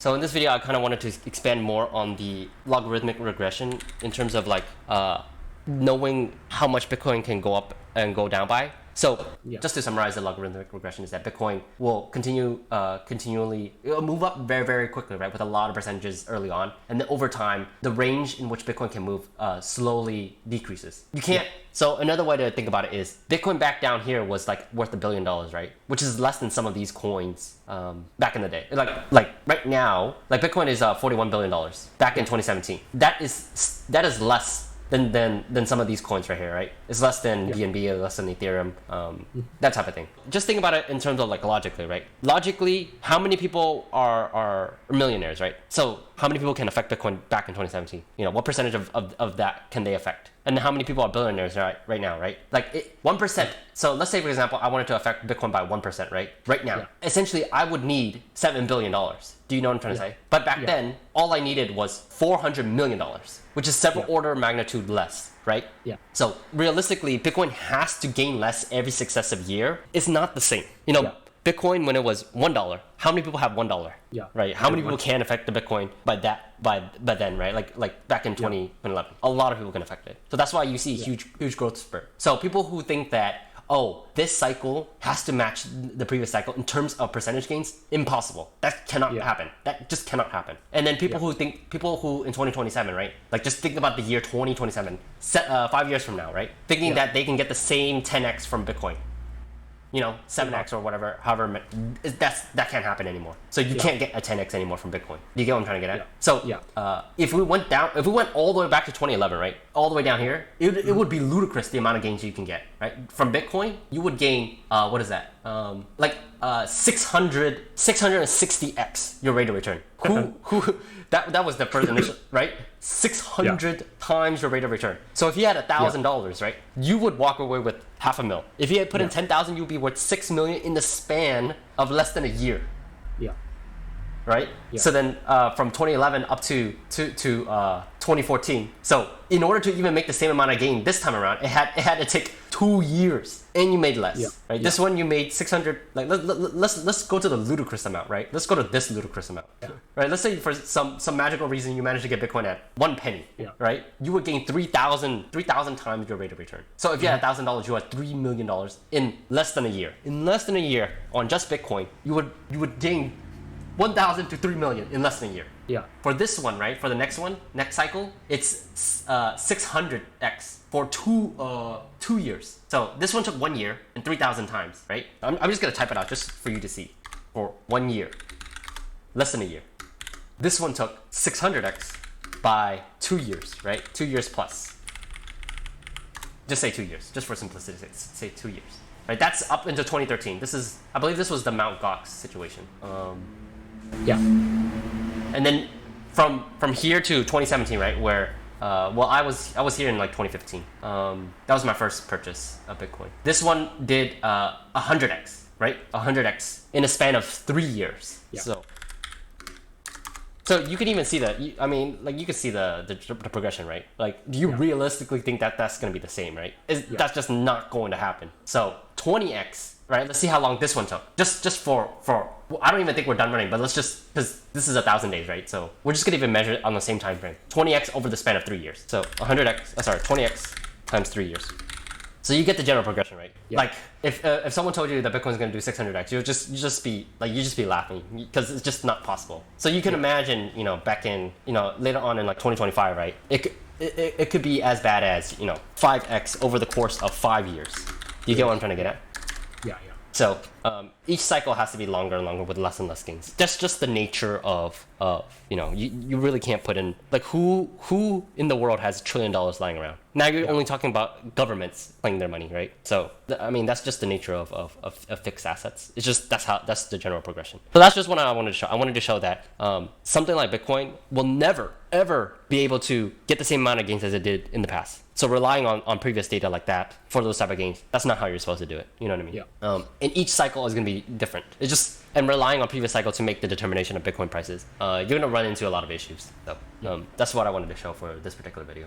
So in this video, I kind of wanted to expand more on the logarithmic regression in terms of like knowing how much Bitcoin can go up and go down by. So just to summarize, the logarithmic regression is that Bitcoin will continually it'll move up very, very quickly, right, with a lot of percentages early on. And then over time, the range in which Bitcoin can move slowly decreases. You can't. So another way to think about it is Bitcoin back down here was like worth $1 billion, right? Which is less than some of these coins back in the day. Like right now, like Bitcoin is $41 billion back in 2017. That is less than some of these coins right here, right? It's less than BNB, less than Ethereum, that type of thing. Just think about it in terms of like logically, right? Logically, how many people are millionaires, right? So how many people can affect Bitcoin back in 2017? You know, what percentage of that can they affect? And how many people are billionaires right now, right? Like 1%. So let's say, for example, I wanted to affect Bitcoin by 1%, right? Right now, essentially, I would need $7 billion. Do you know what I'm trying to say? But back then, all I needed was $400 million, which is several order of magnitude less, right? Yeah. So realistically, Bitcoin has to gain less every successive year. It's not the same. You know, Bitcoin, when it was $1, how many people have $1? Yeah. Right. How many people can affect the Bitcoin by then, right? Like back in 2011, a lot of people can affect it. So that's why you see huge growth spurt. So people who think that, oh, this cycle has to match the previous cycle in terms of percentage gains, impossible. That cannot happen. That just cannot happen. And then people who in 2027, right? Like just think about the year 2027, 5 years from now, right? Thinking that they can get the same 10x from Bitcoin. You know, 7x or whatever, however, that can't happen anymore. So you can't get a 10x anymore from Bitcoin. Do you get what I'm trying to get at? So if we went all the way back to 2011, right, all the way down here, it would be ludicrous the amount of gains you can get, right? From Bitcoin, you would gain, what is that? 660x your rate of return. That was the first initial, right? 600 times your rate of return. So if you had $1,000, right, you would walk away with $500,000. If you had put in 10,000, you'd be worth $6 million in the span of less than a year. Yeah. Right. Yeah. So then from 2011 up to 2014. So in order to even make the same amount of gain this time around, it had to take 2 years, and you made less. Right. Yeah. This one you made 600. Like let's go to the ludicrous amount. Right. Let's go to this ludicrous amount. Yeah. Right. Let's say for some magical reason you managed to get Bitcoin at 1 penny. Yeah. Right. You would gain 3,000 times your rate of return. So if you had $1,000, you had $3 million in less than a year. In less than a year on just Bitcoin, you would gain 1,000 to 3 million in less than a year. Yeah. For this one, right? For the next cycle, it's 600x for two years. So this one took 1 year and 3,000 times, right? I'm just gonna type it out just for you to see. For 1 year, less than a year. This one took 600x by 2 years, right? 2 years plus. Just say 2 years, just for simplicity. Say 2 years. Right? That's up into 2013. I believe this was the Mt. Gox situation. And then from here to 2017, right, where I was here in like 2015. That was my first purchase of Bitcoin. This one did 100x, right? 100x in a span of 3 years. Yeah. So you can even see that. I mean, like you can see the progression, right? Like, do you realistically think that that's going to be the same, right? That's just not going to happen. So 20x, right? Let's see how long this one took. Just for I don't even think we're done running, but let's just, because this is 1,000 days, right? So we're just going to even measure it on the same time frame. 20x over the span of 3 years. So 20x times 3 years. So you get the general progression, right? Yeah. Like if someone told you that Bitcoin's going to do 600x, you just be laughing because it's just not possible. So you can imagine, you know, back in, you know, later on in like 2025, right? It could be as bad as, you know, 5x over the course of 5 years. Do you get what I'm trying to get at? Yeah. So each cycle has to be longer and longer with less and less gains. That's just the nature of you know, you really can't put in, like, who in the world has $1 trillion lying around? Now you're only talking about governments playing their money, right? So I mean, that's just the nature of fixed assets. It's just that's the general progression. So that's just what I wanted to show. I wanted to show that something like Bitcoin will never ever be able to get the same amount of gains as it did in the past. So relying on previous data like that for those type of gains, that's not how you're supposed to do it. You know what I mean? Yeah. And each cycle is going to be different. And relying on previous cycle to make the determination of Bitcoin prices, you're going to run into a lot of issues. So that's what I wanted to show for this particular video.